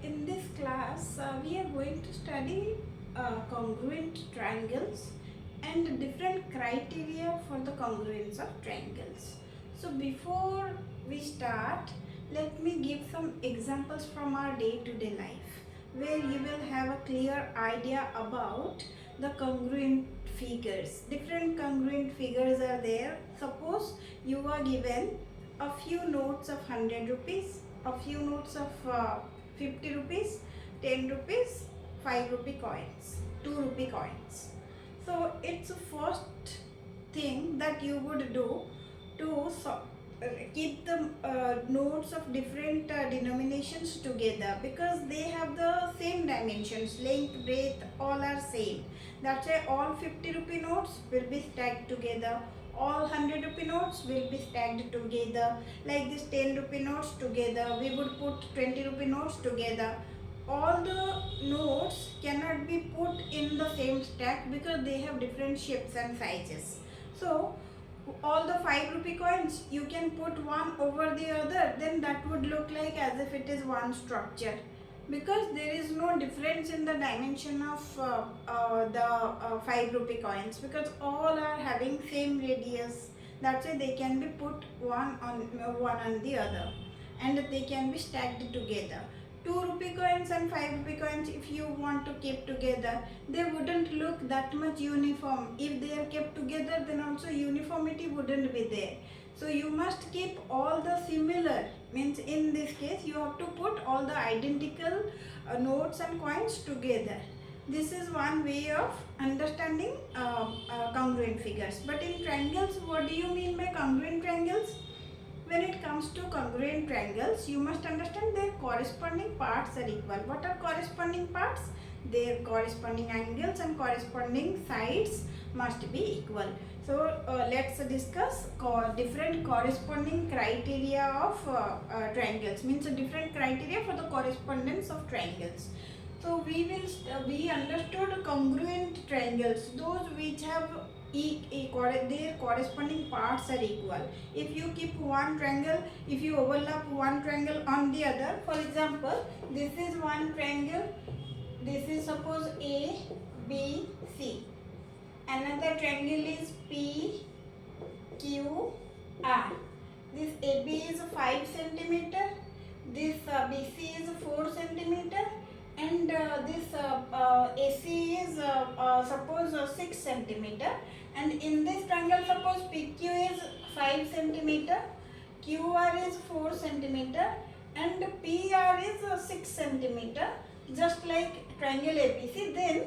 in this class we are going to study congruent triangles and different criteria for the congruence of triangles. So before we start, let me give some examples from our day-to-day life where you will have a clear idea about the congruent figures. Different congruent figures are there. Suppose you are given a few notes of 100 rupees, a few notes of 50 rupees, 10 rupees, 5 rupee coins, 2 rupee coins. So it's the first thing that you would do to keep the notes of different denominations together, because they have the same dimensions, length, breadth, all are same. That's why all 50 rupee notes will be stacked together, all 100 rupee notes will be stacked together. Like this 10 rupee notes together, we would put 20 rupee notes together. All the notes cannot be put in the same stack because they have different shapes and sizes. So all the 5 rupee coins you can put one over the other, then that would look like as if it is one structure, because there is no difference in the dimension of the 5 rupee coins, because all are having same radius. That's why they can be put one on the other and they can be stacked together. 2 rupee coins and 5 rupee coins, if you want to keep together, they wouldn't look that much uniform. If they are kept together, then also uniformity wouldn't be there. So you must keep all the similar, means in this case you have to put all the identical notes and coins together. This is one way of understanding congruent figures. But in triangles, what do you mean by congruent triangles? When it comes to congruent triangles, you must understand their corresponding parts are equal. What are corresponding parts? Their corresponding angles and corresponding sides must be equal. So let's discuss different corresponding criteria of triangles, means different criteria for the correspondence of triangles. So we understood congruent triangles, those which have their corresponding parts are equal. If you keep one triangle, if you overlap one triangle on the other, for example, this is one triangle, this is suppose A, B, C. Another triangle is P, Q, R. This AB is 5 centimeter, this BC is 4 centimeter, and this AC is suppose 6 centimeter, and in this triangle suppose PQ is 5 centimeter, QR is 4 centimeter, and PR is 6 centimeter, just like triangle ABC. Then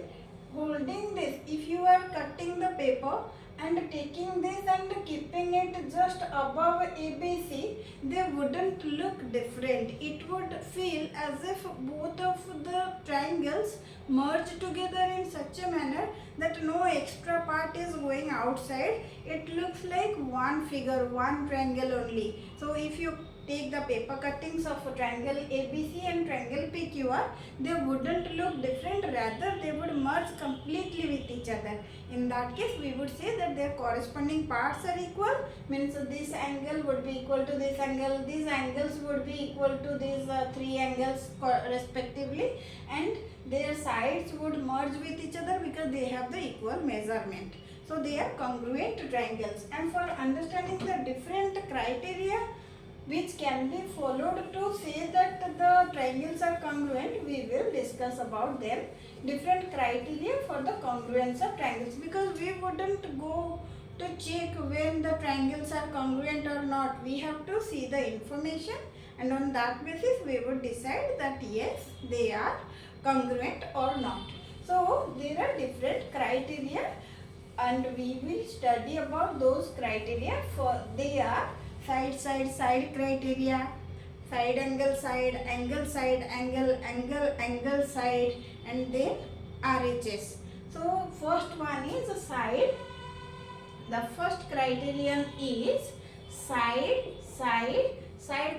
holding this, if you are cutting the paper and taking this and keeping it just above ABC, they wouldn't look different. It would feel as if both of the triangles merge together in such a manner that no extra part is going outside. It looks like one figure, one triangle only. So if you take the paper cuttings of triangle ABC and triangle PQR, they wouldn't look different, rather they would merge completely with each other. In that case, we would say that their corresponding parts are equal, means this angle would be equal to this angle, these angles would be equal to these 3 angles respectively, and their sides would merge with each other because they have the equal measurement. So they are congruent triangles. And for understanding the different criteria which can be followed to say that the triangles are congruent, we will discuss about them. Different criteria for the congruence of triangles, because we wouldn't go to check when the triangles are congruent or not. We have to see the information, and on that basis we would decide that yes, they are congruent or not. So there are different criteria, and we will study about those criteria. For they are side criteria, side, angle, angle, side, and then RHS. So first one is side. The first criterion is side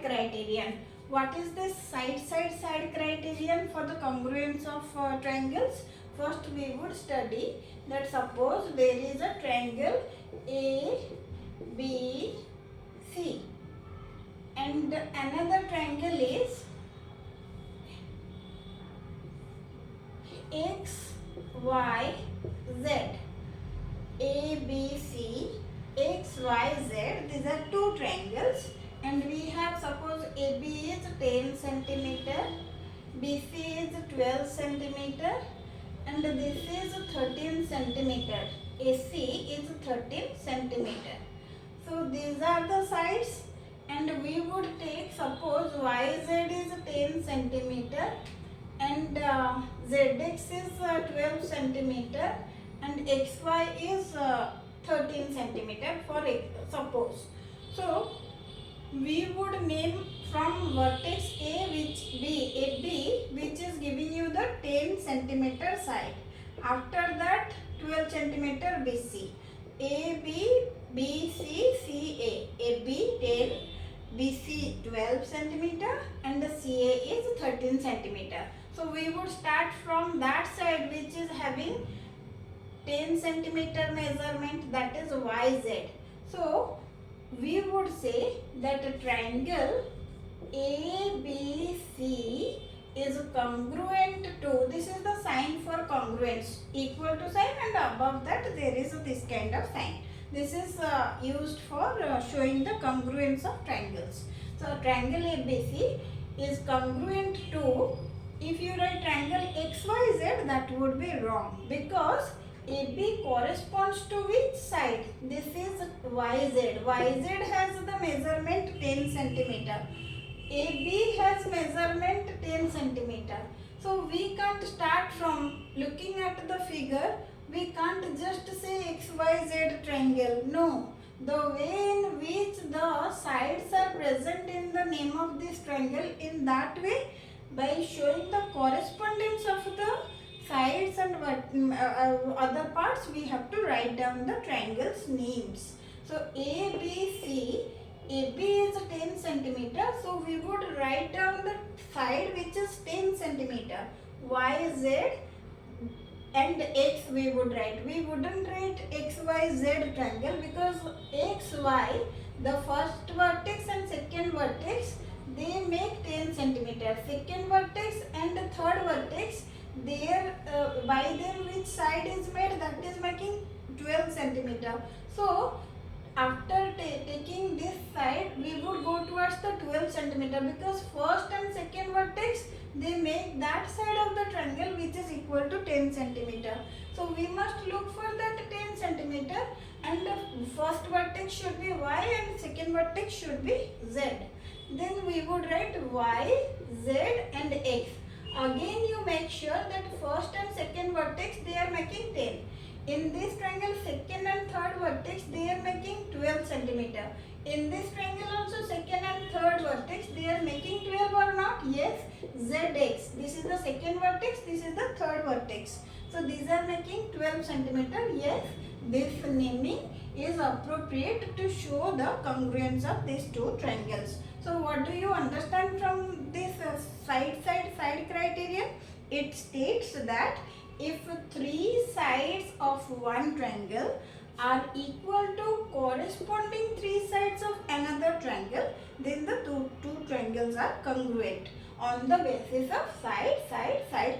criterion. What is this side criterion for the congruence of triangles? First we would study that suppose there is a triangle A, B, C, and another triangle is X, Y, Z. A, B, C, X, Y, Z. These are two triangles. And we have, suppose AB is 10 centimeter, BC is 12 centimeter, and this is 13 centimeter. AC is 13 centimeter. So these are the sides, and we would take, suppose YZ is 10 centimeter and ZX is 12 centimeter and XY is 13 centimeter for suppose. So we would name from vertex A which is giving you the 10 centimeter side. After that 12 centimeter BC. AB, BC, CA. AB 10, BC 12 centimeter and the CA is 13 centimeter. So we would start from that side which is having 10 centimeter measurement, that is YZ. So we would say that a triangle ABC is congruent to, this is the sign for congruence, equal to sign, and above that there is this kind of sign. This is used for showing the congruence of triangles. So triangle ABC is congruent to, if you write triangle XYZ, that would be wrong, because AB corresponds to which side? This is YZ. YZ has the measurement 10 centimeter. AB has measurement 10 centimeter. So we can't start from looking at the figure. We can't just say XYZ triangle. No. The way in which the sides are present in the name of this triangle, in that way, by showing the correspondence of the sides and other parts, we have to write down the triangles names. So ABC, AB is 10 centimeter, so we would write down the side which is 10 centimeter. YZ and X we would write. We wouldn't write XYZ triangle because XY, the first vertex and second vertex, they make 10 centimeter. Second vertex and the third vertex, there by them which side is made, that is making 12 centimeter. So after taking this side, we would go towards the 12 centimeter, because first and second vertex, they make that side of the triangle which is equal to 10 centimeter. So we must look for that 10 centimeter, and the first vertex should be Y and second vertex should be Z. Then we would write Y, Z and X. Again you make sure that first and second vertex, they are making 10. In this triangle, second and third vertex, they are making 12 centimeter. In this triangle also, second and third vertex, they are making 12 or not? Yes. ZX, this is the second vertex, this is the third vertex. So these are making 12 centimeter. Yes, this naming is appropriate to show the congruence of these two triangles. So what do you understand from this side criterion? It states that if three sides of one triangle are equal to corresponding three sides of another triangle, then the two triangles are congruent on the basis of side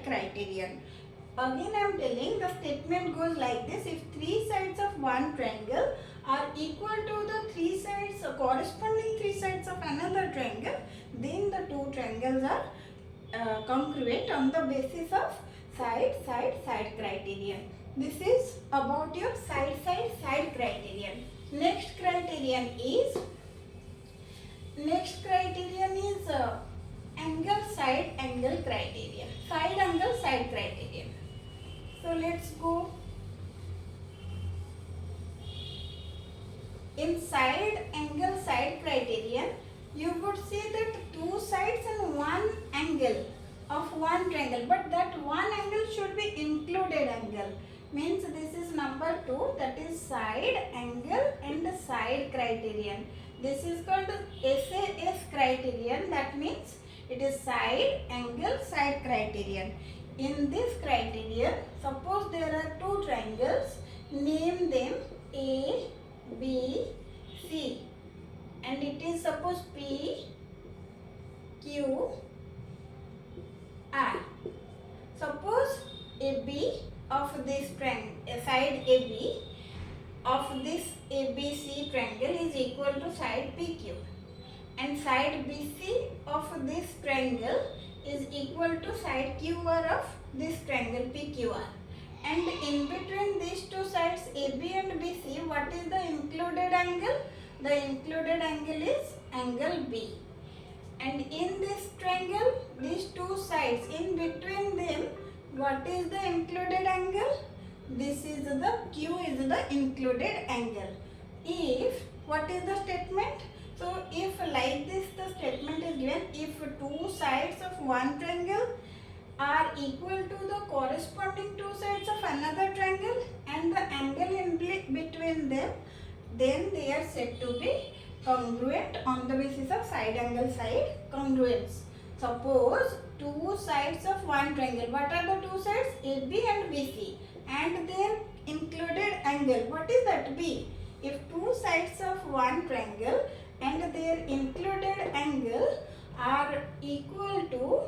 criterion. Again I am telling, the statement goes like this: if three sides of one triangle are equal to the three sides, corresponding three sides of another triangle, then the two triangles are congruent on the basis of side criterion. This is about your side criterion. Next criterion is angle criterion. Side angle side criterion. So let's go. In side angle side criterion, you would see that two sides and one angle of one triangle, but that one angle should be included angle. Means this is number 2, that is side angle and side criterion. This is called SAS criterion. That means it is side angle side criterion. In this criterion, suppose there are two triangles, name them A, B, C, and it is suppose P, Q, R. Suppose AB of this triangle, side AB of this ABC triangle is equal to side PQ, and side BC of this triangle is equal to side QR of this triangle PQR. And in between these two sides AB and BC, what is the included angle? The included angle is angle B. And in this triangle, these two sides, in between them, what is the included angle? This is the Q is the included angle. If, what is the statement? So if like this the statement is given, if two sides of one triangle are equal to the corresponding two sides of another triangle and the angle in between them, then they are said to be congruent on the basis of side angle side congruence. Suppose two sides of one triangle. What are the two sides? AB and BC, and their included angle. What is that? B. If two sides of one triangle and their included angle are equal to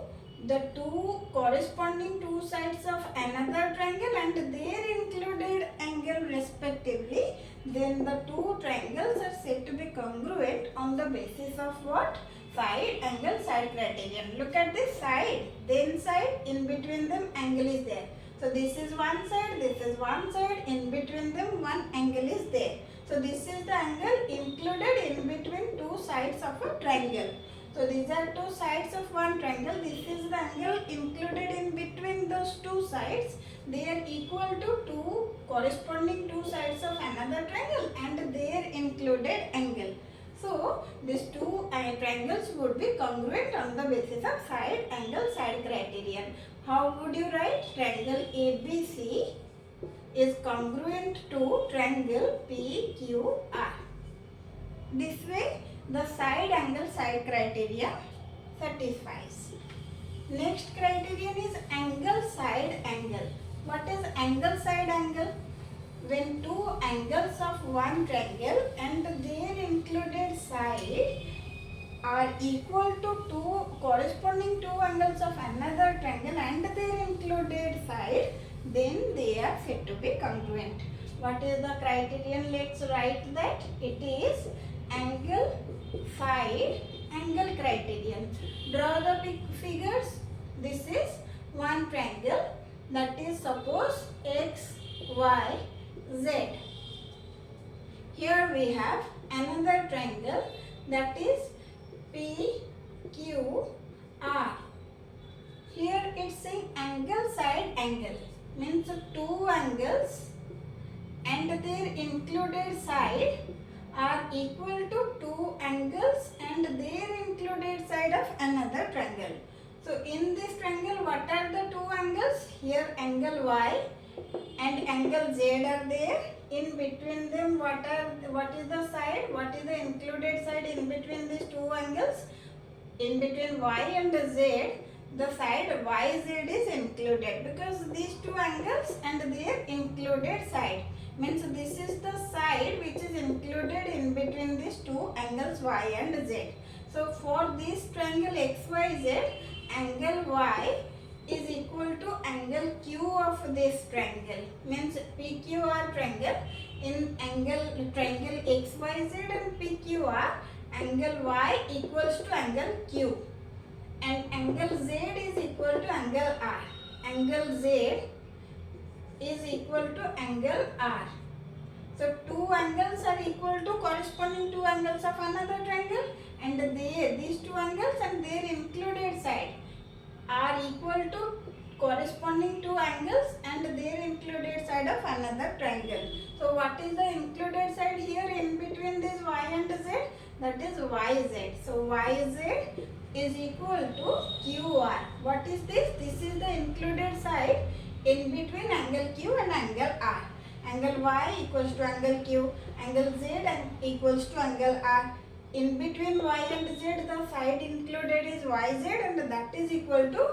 the two corresponding two sides of another triangle and their included angle respectively, then the two triangles are said to be congruent on the basis of what? Side angle side criterion. Look at this side, then side, in between them angle is there. So this is one side, this is one side, in between them one angle is there. So this is the angle included in between two sides of a triangle. So these are two sides of one triangle. This is the angle included in between those two sides. They are equal to two corresponding two sides of another triangle and their included angle. So these two triangles would be congruent on the basis of side angle side criterion. How would you write? Triangle ABC is congruent to triangle PQR. This way the side angle side criterion satisfies. Next criterion is angle side angle. What is angle side angle? When two angles of one triangle and their included side are equal to two corresponding two angles of another triangle and their included side, then they are said to be congruent. What is the criterion? Let's write that. It is angle side angle criterion. Draw the figures. This is one triangle, that is suppose X, Y, Z. Here we have another triangle, that is P, Q, R. Here it's saying angle side angle, means two angles and their included side are equal to two angles and their included side of another triangle. So in this triangle, what are the two angles? Here angle Y and angle Z are there. In between them, what is the side? What is the included side in between these two angles? In between Y and Z, the side YZ is included because these two angles and their included side. Means this is the side which is included in between these two angles Y and Z. So for this triangle XYZ, angle Y is equal to angle Q of this triangle. Means PQR triangle, in triangle XYZ and PQR, angle Y equals to angle Q and angle Z is equal to angle R. Angle Z is equal to angle R. So two angles are equal to corresponding two angles of another triangle and these two angles and their included side are equal to corresponding two angles and their included side of another triangle. So what is the included side here in between this Y and Z? That is YZ. So YZ is equal to QR. What is this? This is the included side in between angle Q and angle R. Angle Y equals to angle Q, angle Z and equals to angle R. In between Y and Z, the side included is YZ and that is equal to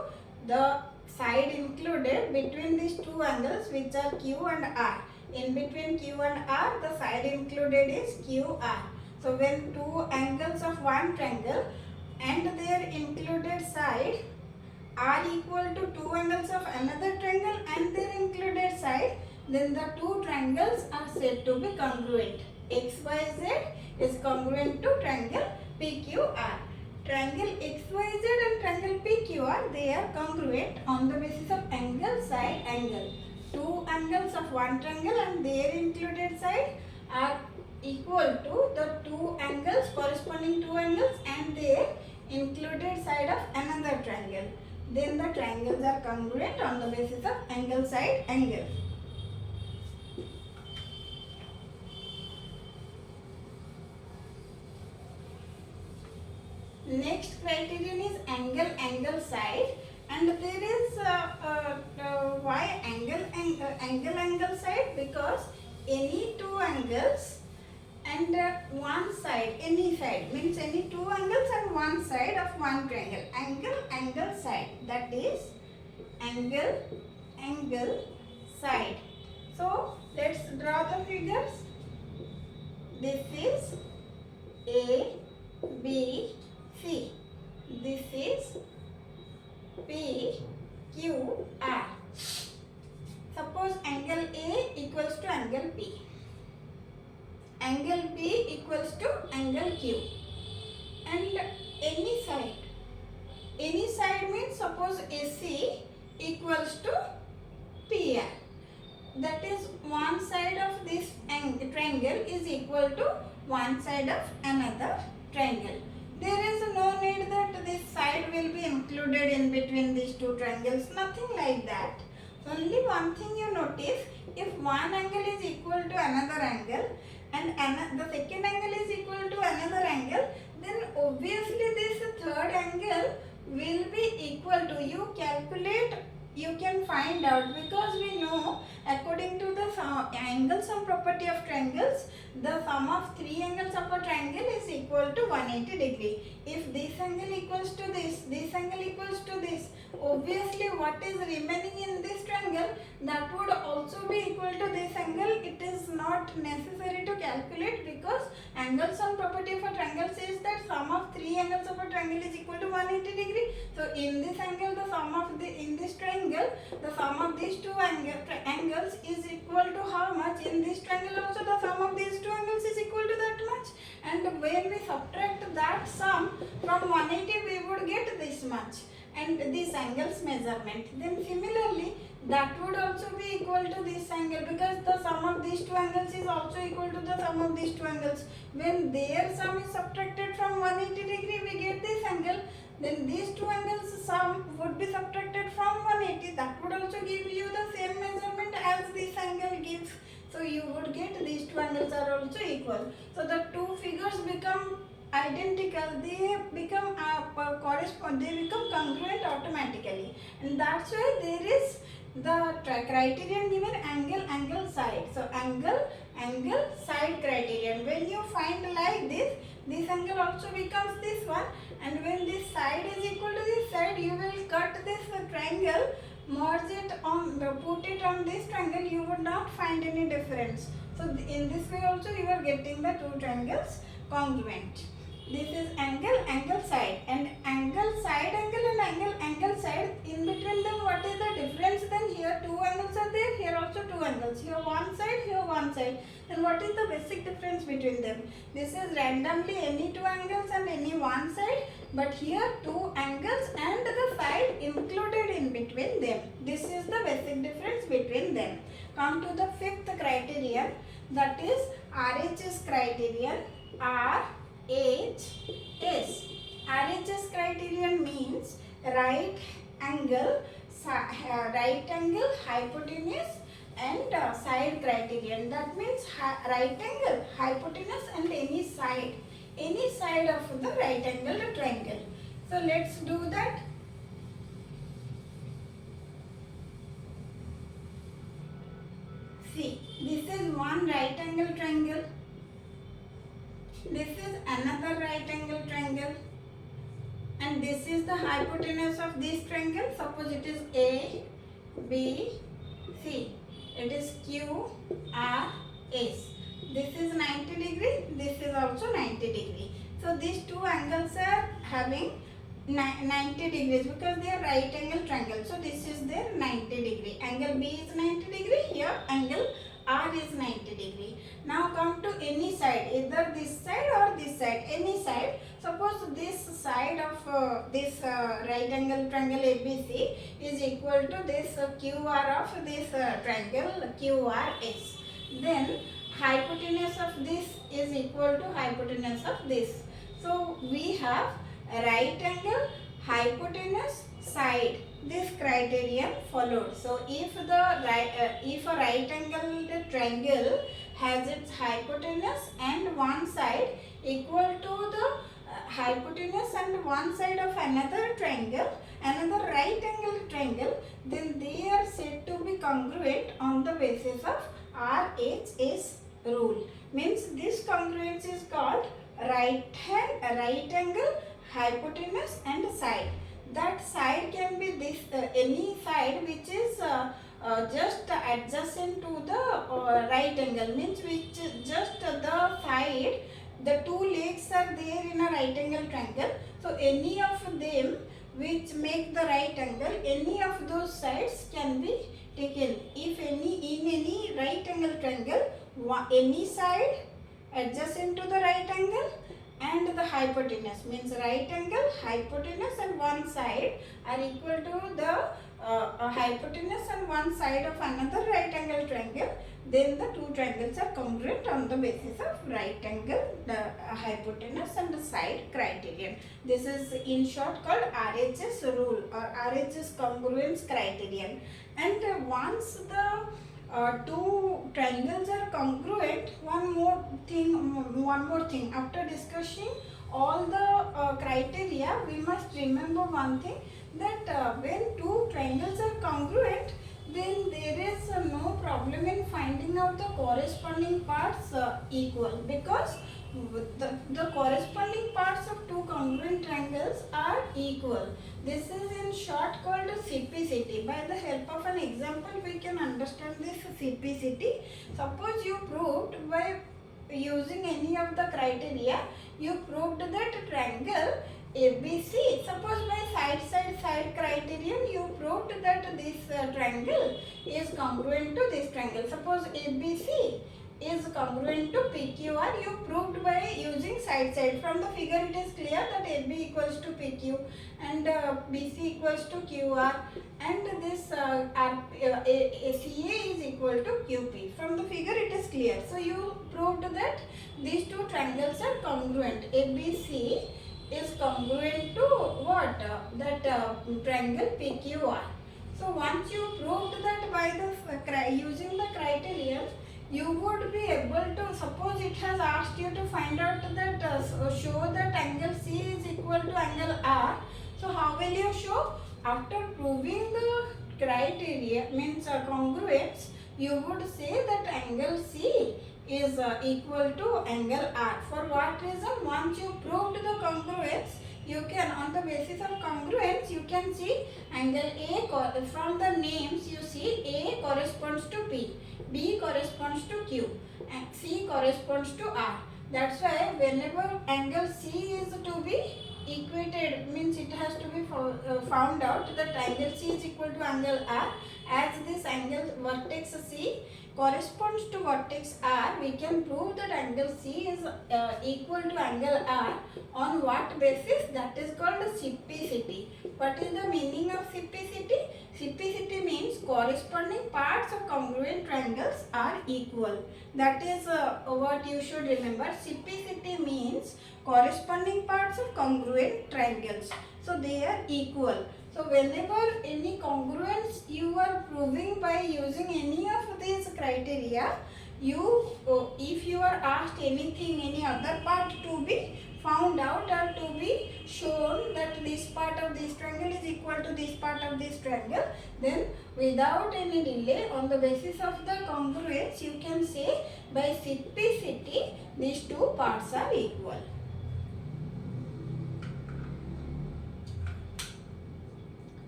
the side included between these two angles which are Q and R. In between Q and R, the side included is QR. So when two angles of one triangle and their included side are equal to two angles of another triangle and their included side, then the two triangles are said to be congruent. XYZ is congruent to triangle PQR. Triangle XYZ and triangle PQR, they are congruent on the basis of angle, side, angle. Two angles of one triangle and their included side are equal to the two angles, corresponding two angles and their included side of another triangle. Then the triangles are congruent on the basis of angle, side, angle. Next criterion is angle, angle, side, and there is why angle, side, because any two angles and one side, any side means any two angles and one side of one triangle. Angle, angle, side, that is angle, angle, side. So let's draw the figures. This is A, B, C. This is P, Q, R. Suppose angle A equals to angle P. Angle B equals to angle Q. And any side means suppose AC equals to PR. That is one side of this triangle is equal to one side of another triangle. There is no need that this side will be included in between these two triangles, nothing like that. Only one thing you notice, if one angle is equal to another angle and the second angle is equal to another angle, then obviously this third angle will be equal to, you calculate, you can find out, because we know according to the angle sum property of triangles, the sum of three angles of a triangle is equal to 180 degree. If this angle equals to this angle equals to this, obviously what is remaining in this triangle, that would also be equal to this angle. It is not necessary to calculate, because angle sum property of a triangle says that sum of three angles of a triangle is equal to 180 degree. So in this angle, the sum of in this triangle, the sum of these two angles is equal to how much? In this triangle also the sum of these two angles is equal to that much. And when we subtract that sum from 180, we would get this much. And this angle's measurement. Then similarly, that would also be equal to this angle, because the sum of these two angles is also equal to the sum of these two angles. When their sum is subtracted from 180 degree, we get this angle. Then these two angles sum would be subtracted from 180. That would also give you the same measurement as this angle gives. So you would get these two angles are also equal. So the two figures become identical, they become they become congruent automatically, and that's why there is the criterion given angle, angle, side. So angle, angle, side criterion. When you find like this angle also becomes this one, and when this side is equal to this side, you will cut this triangle, merge it on, put it on this triangle, you would not find any difference. So in this way also you are getting the two triangles congruent. This is angle, angle, side, and angle, side angle and angle, angle, side. In between them, what is the difference? Then here two angles are there, here also two angles. Here one side, here one side. Then what is the basic difference between them? This is randomly any two angles and any one side, but here two angles and the side included in between them. This is the basic difference between them. Come to the fifth criterion, that is RHS criterion. RHS criterion means right angle, hypotenuse and side criterion. That means right angle, hypotenuse and any side of the right angle triangle. So let's do that. See, this is one right angle triangle. This is another right angle triangle, and this is the hypotenuse of this triangle. Suppose it is A, B, C. It is Q, R, S. This is 90 degree. This is also 90 degree. So these two angles are having 90 degrees because they are right angle triangle. So this is their 90 degree. Angle B is 90 degree. Here angle R is 90 degree. Now come to any side, either this side or this side, any side. Suppose this side of this right angle triangle ABC is equal to this QR of this triangle QRS. Then hypotenuse of this is equal to hypotenuse of this. So we have right angle, hypotenuse, side. This criterion followed. So if a right angled triangle has its hypotenuse and one side equal to the hypotenuse and one side of another triangle, another right angled triangle, then they are said to be congruent on the basis of RHS rule. Means this congruence is called right angle, hypotenuse and side. That side can be this any side which is just adjacent to the right angle, means which just the side, the two legs are there in a right angle triangle. So any of them which make the right angle, any of those sides can be taken. If in any right angle triangle, any side adjacent to the right angle and the hypotenuse, means right angle, hypotenuse and one side are equal to the hypotenuse and one side of another right angle triangle, then the two triangles are congruent on the basis of right angle, the hypotenuse and the side criterion. This is in short called RHS rule or RHS congruence criterion. And once the two triangles are congruent, one more thing, after discussing all the criteria, we must remember one thing, that when two triangles are congruent, then there is no problem in finding out the corresponding parts equal, because the corresponding parts of two congruent triangles are equal. This is in short called CPCT. By the help of an example, we can understand this CPCT. Suppose you proved by using any of the criteria, you proved that triangle ABC, suppose by side criterion, you proved that this triangle is congruent to this triangle. Suppose ABC is congruent to PQR, you proved by using side. From the figure it is clear that AB equals to PQ and BC equals to QR and this CA is equal to QP. From the figure it is clear. So you proved that these two triangles are congruent. ABC is congruent to what? That triangle PQR. So once you proved that by the using the criterion, you would be able to, suppose it has asked you to find out that show that angle C is equal to angle R. So how will you show? After proving the criteria, means congruence, you would say that angle C is equal to angle R. For what reason? Once you proved the congruence, you can, on the basis of congruence, you can see angle A, from the names you see A corresponds to P, B corresponds to Q and C corresponds to R. That's why whenever angle C is to be equated, means it has to be found out that angle C is equal to angle R. As this angle vertex C corresponds to vertex R, we can prove that angle C is equal to angle R. On what basis? That is called CPCT. What is the meaning of CPCT? CPCT means corresponding parts of congruent triangles are equal. That is what you should remember. CPCT means corresponding parts of congruent triangles. So they are equal. So whenever any congruence you are proving by using any of these criteria, if you are asked anything, any other part to be found out or to be shown that this part of this triangle is equal to this part of this triangle, then without any delay, on the basis of the congruence, you can say by CPCT these two parts are equal.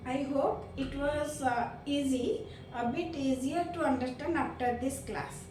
I hope it was easy, a bit easier to understand after this class.